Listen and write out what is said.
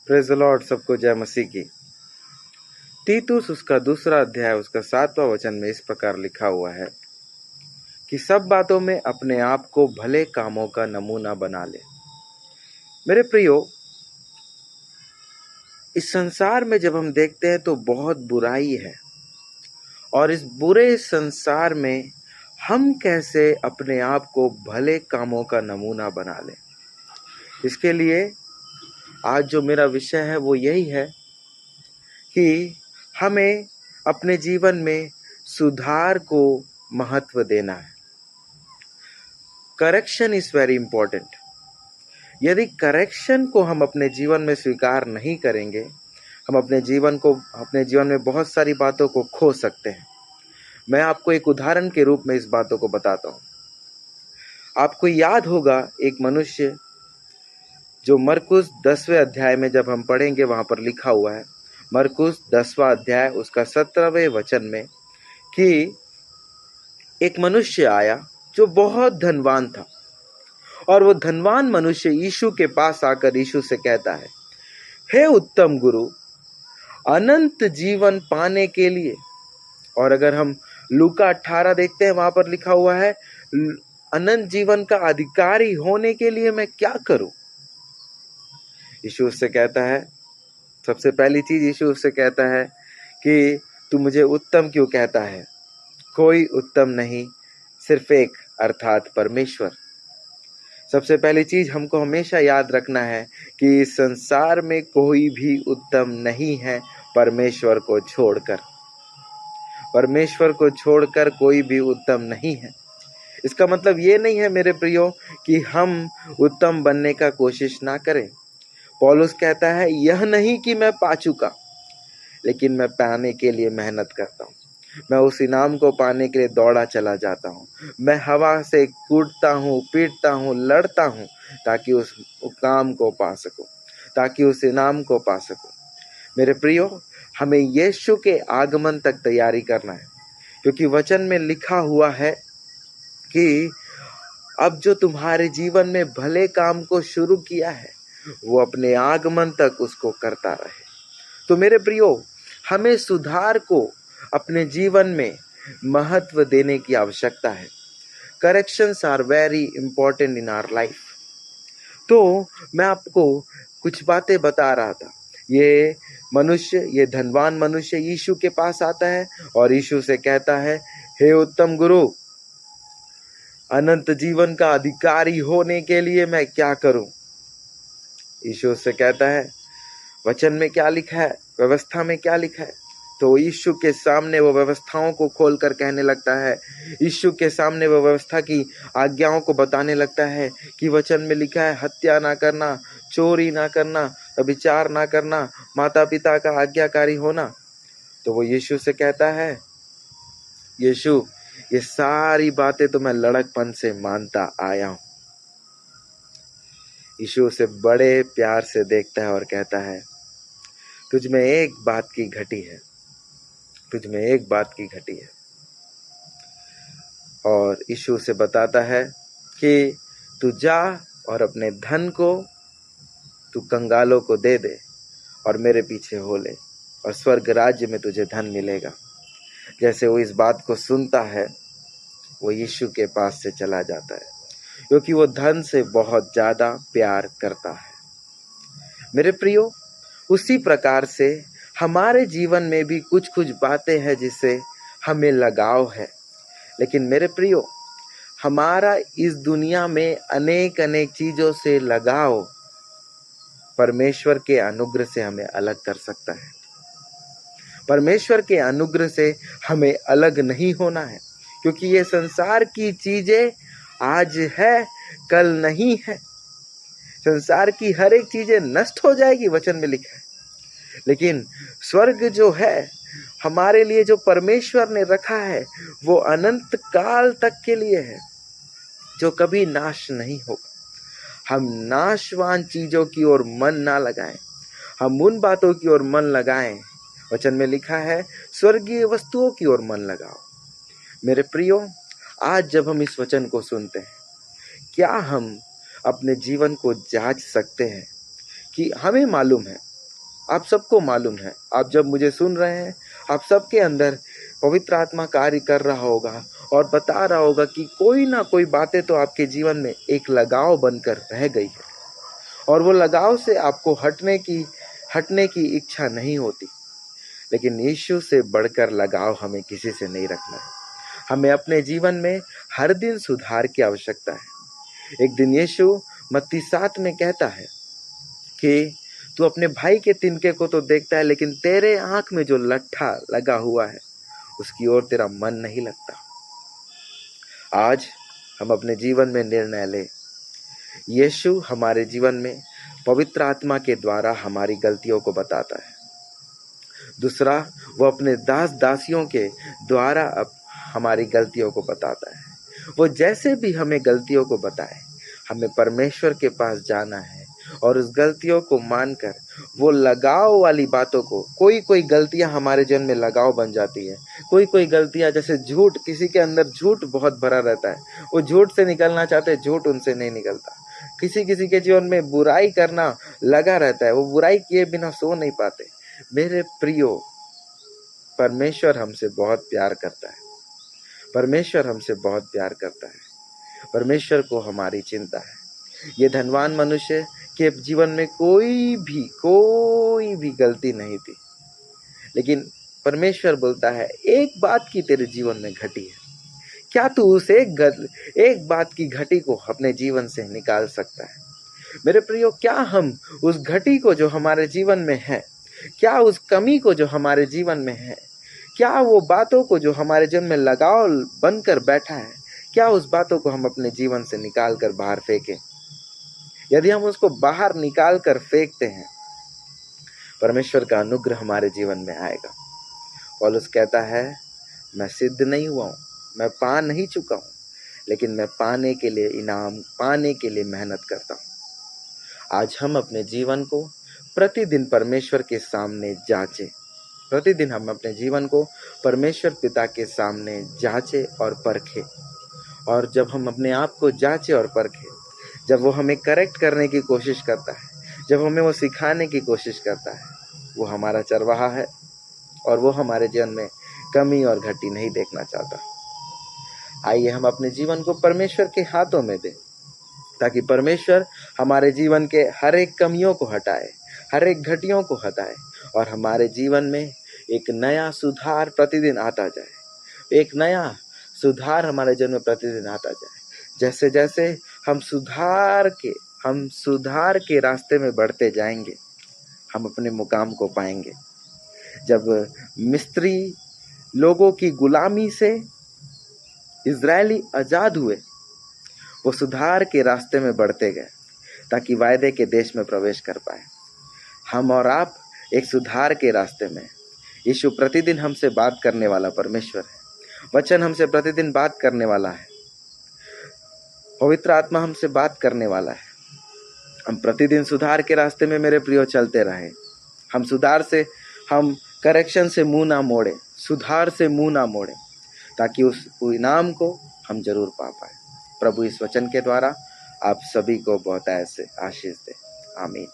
Praise the Lord. सबको जय मसीह की। तीतुस उसका दूसरा अध्याय उसका 7वां वचन में इस प्रकार लिखा हुआ है कि सब बातों में अपने आप को भले कामों का नमूना बना ले। मेरे प्रियो, इस संसार में जब हम देखते हैं तो बहुत बुराई है, और इस बुरे संसार में हम कैसे अपने आप को भले कामों का नमूना बना लें, इसके लिए आज जो मेरा विषय है वो यही है कि हमें अपने जीवन में सुधार को महत्व देना है। Correction is very important. यदि करेक्शन को हम अपने जीवन में स्वीकार नहीं करेंगे, हम अपने जीवन में बहुत सारी बातों को खो सकते हैं। मैं आपको एक उदाहरण के रूप में इस बातों को बताता हूँ। आपको याद होगा एक मनुष्य जो मरकुस 10वें अध्याय में जब हम पढ़ेंगे वहां पर लिखा हुआ है, मरकुस 10वां अध्याय उसका 17वें वचन में, कि एक मनुष्य आया जो बहुत धनवान था, और वो धनवान मनुष्य यीशु के पास आकर यीशु से कहता है, हे उत्तम गुरु, अनंत जीवन पाने के लिए, और अगर हम लूका 18 देखते हैं वहां पर लिखा हुआ है, अनंत जीवन का अधिकारी होने के लिए मैं क्या करूं। यीशु उससे कहता है, सबसे पहली चीज यीशु उससे कहता है कि तू मुझे उत्तम क्यों कहता है? कोई उत्तम नहीं, सिर्फ एक, अर्थात परमेश्वर। सबसे पहली चीज हमको हमेशा याद रखना है कि इस संसार में कोई भी उत्तम नहीं है परमेश्वर को छोड़कर। परमेश्वर को छोड़कर कोई भी उत्तम नहीं है। इसका मतलब ये नहीं है मेरे प्रियो कि हम उत्तम बनने का कोशिश ना करें। पौलुस कहता है, यह नहीं कि मैं पा चुका, लेकिन मैं पाने के लिए मेहनत करता हूँ। मैं उस इनाम को पाने के लिए दौड़ा चला जाता हूँ। मैं हवा से कूदता हूँ, पीटता हूँ, लड़ता हूँ, ताकि उस काम को पा सकूं, ताकि उस इनाम को पा सकूं। मेरे प्रियो, हमें यीशु के आगमन तक तैयारी करना है, क्योंकि वचन में लिखा हुआ है कि अब जो तुम्हारे जीवन में भले काम को शुरू किया है वो अपने आगमन तक उसको करता रहे। तो मेरे प्रियो, हमें सुधार को अपने जीवन में महत्व देने की आवश्यकता है। Corrections are very important in our life. तो मैं आपको कुछ बातें बता रहा था। ये धनवान मनुष्य यीशु के पास आता है और यीशु से कहता है, हे उत्तम गुरु, अनंत जीवन का अधिकारी होने के लिए मैं क्या करूं? यीशु से कहता है, वचन में क्या लिखा है, व्यवस्था में क्या लिखा है? तो यीशु के सामने वो व्यवस्थाओं को खोलकर कहने लगता है, यीशु के सामने वो व्यवस्था की आज्ञाओं को बताने लगता है कि वचन में लिखा है, हत्या ना करना, चोरी ना करना, व्यभिचार ना करना, माता पिता का आज्ञाकारी होना। तो वो यीशु से कहता है, यीशु, ये सारी बातें तो मैं लड़कपन से मानता आया हूं। यीशु उसे बड़े प्यार से देखता है और कहता है, तुझ में एक बात की घटी है, तुझ में एक बात की घटी है। और यीशु उसे बताता है कि तू जा और अपने धन को तू कंगालों को दे दे और मेरे पीछे हो ले, और स्वर्ग राज्य में तुझे धन मिलेगा। जैसे वो इस बात को सुनता है, वो यीशु के पास से चला जाता है, क्योंकि वो धन से बहुत ज्यादा प्यार करता है। मेरे प्रियो, उसी प्रकार से हमारे जीवन में भी कुछ कुछ बातें हैं जिससे हमें लगाव है। लेकिन मेरे प्रियो, हमारा इस दुनिया में अनेक अनेक चीजों से लगाव परमेश्वर के अनुग्रह से हमें अलग कर सकता है। परमेश्वर के अनुग्रह से हमें अलग नहीं होना है, क्योंकि ये संसार की चीजें आज है, कल नहीं है। संसार की हर एक चीजें नष्ट हो जाएगी, वचन में लिखा है। लेकिन स्वर्ग जो है हमारे लिए, जो परमेश्वर ने रखा है, वो अनंत काल तक के लिए है, जो कभी नाश नहीं होगा। हम नाशवान चीजों की ओर मन ना लगाएं, हम उन बातों की ओर मन लगाएं। वचन में लिखा है, स्वर्गीय वस्तुओं की ओर मन लगाओ। मेरे प्रियो, आज जब हम इस वचन को सुनते हैं, क्या हम अपने जीवन को जांच सकते हैं कि हमें मालूम है आप सबको मालूम है, आप जब मुझे सुन रहे हैं, आप सबके अंदर पवित्र आत्मा कार्य कर रहा होगा और बता रहा होगा कि कोई ना कोई बातें तो आपके जीवन में एक लगाव बनकर रह गई है और वो लगाव से आपको हटने की इच्छा नहीं होती। लेकिन यीशु से बढ़कर लगाव हमें किसी से नहीं रखना है। हमें अपने जीवन में हर दिन सुधार की आवश्यकता है। एक दिन यीशु मत्ती 7 में कहता है कि तू अपने भाई के तिनके को तो देखता है, लेकिन तेरे आंख में जो लट्ठा लगा हुआ है उसकी ओर तेरा मन नहीं लगता। आज हम अपने जीवन में निर्णय लें। यीशु हमारे जीवन में पवित्र आत्मा के द्वारा हमारी गलतियों को बताता है। दूसरा, वो अपने दास दासियों के द्वारा अब हमारी गलतियों को बताता है। वो जैसे भी हमें गलतियों को बताए, हमें परमेश्वर के पास जाना है और उस गलतियों को मानकर वो लगाव वाली बातों को, कोई गलतियां हमारे जीवन में लगाव बन जाती है। कोई गलतियां, जैसे झूठ, किसी के अंदर झूठ बहुत भरा रहता है, वो झूठ से निकलना चाहते हैं, झूठ उनसे नहीं निकलता। किसी के जीवन में बुराई करना लगा रहता है, वो बुराई किए बिना सो नहीं पाते। मेरे प्रियो, परमेश्वर हमसे बहुत प्यार करता है। परमेश्वर हमसे बहुत प्यार करता है। परमेश्वर को हमारी चिंता है। ये धनवान मनुष्य के जीवन में कोई भी गलती नहीं थी, लेकिन परमेश्वर बोलता है एक बात की तेरे जीवन में घटी है, क्या तू उस एक बात की घटी को अपने जीवन से निकाल सकता है? मेरे प्रियो, क्या हम उस घटी को जो हमारे जीवन में है, क्या उस कमी को जो हमारे जीवन में है, क्या वो बातों को जो हमारे जीवन में लगाव बनकर बैठा है, क्या उस बातों को हम अपने जीवन से निकाल कर बाहर फेंकें? यदि हम उसको बाहर निकाल कर फेंकते हैं, परमेश्वर का अनुग्रह हमारे जीवन में आएगा। पौलुस कहता है, मैं सिद्ध नहीं हुआ हूँ, मैं पा नहीं चुका हूँ, लेकिन मैं पाने के लिए इनाम पाने के लिए मेहनत करता हूँ। आज हम अपने जीवन को प्रतिदिन परमेश्वर के सामने जांचें। प्रतिदिन हम अपने जीवन को परमेश्वर पिता के सामने जांचें और परखें। और जब हम अपने आप को जांचें और परखें, जब वो हमें करेक्ट करने की कोशिश करता है, जब हमें वो सिखाने की कोशिश करता है, वो हमारा चरवाहा है और वो हमारे जीवन में कमी और घटी नहीं देखना चाहता। आइए हम अपने जीवन को परमेश्वर के हाथों में दें, ताकि परमेश्वर हमारे जीवन के हर एक कमियों को हटाए, हर एक घटियों को हटाए और हमारे जीवन में एक नया सुधार प्रतिदिन आता जाए। एक नया सुधार हमारे जीवन में प्रतिदिन आता जाए। जैसे जैसे हम सुधार के रास्ते में बढ़ते जाएंगे, हम अपने मुकाम को पाएंगे। जब मिस्री लोगों की गुलामी से इजरायली आजाद हुए, वो सुधार के रास्ते में बढ़ते गए ताकि वायदे के देश में प्रवेश कर पाए। हम और आप एक सुधार के रास्ते में। यीशु प्रतिदिन हमसे बात करने वाला परमेश्वर है। वचन हमसे प्रतिदिन बात करने वाला है। पवित्र आत्मा हमसे बात करने वाला है। हम प्रतिदिन सुधार के रास्ते में मेरे प्रियो चलते रहें। हम करेक्शन से मुंह ना मोड़े, सुधार से मुंह ना मोड़े, ताकि उस इनाम को हम जरूर पा पाए। प्रभु इस वचन के द्वारा आप सभी को बहुत ऐसे आशीष दे। आमीन।